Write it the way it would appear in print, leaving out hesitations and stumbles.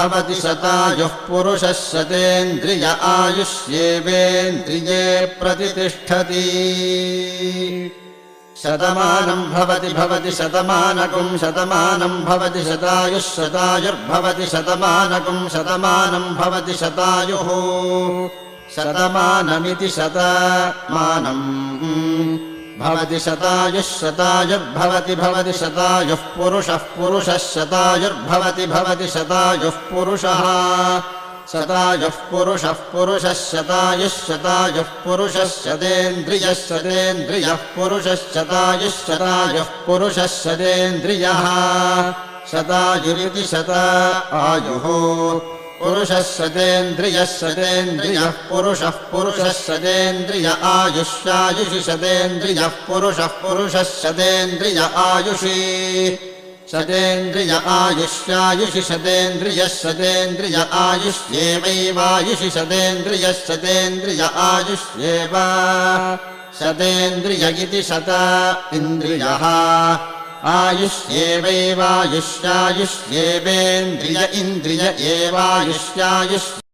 भवति शतायुः पुरुषः शतेन्द्रिय आयुष्येवेन्द्रिये प्रतितिष्ठति शतमानं भवति शतमानकं शतमानं भवति शतायुः शतायुर्भवति शतमानकं शतमानं भवति शतायुः शतमानमिति शतमानं भवति शतायुः शतायुर्भवति शतायुः पुरुषः शतायुर्भवति शतायुः पुरुषः शतायुः पुरुषः शतायुः पुरुषः शतेन्द्रियः पुरुषः शतायुः पुरुषः शतेन्द्रियः शतायुरिति शतायुः पुरुषः शतेन्द्रियः पुरुषः शतेन्द्रिय आयुष्यायुषि शतेन्द्रियः पुरुषः शतेन्द्रिय आयुषि शतेन्द्रिय आयुष्यायुषि शतेन्द्रिय आयुष्येवैवायुषि शतेन्द्रिय आयुष्येव शतेन्द्रिय इति शत इन्द्रियः आयुष्येवैवायुष्यायुष्येवेन्द्रिय इन्द्रिय एवायुष्यायुष्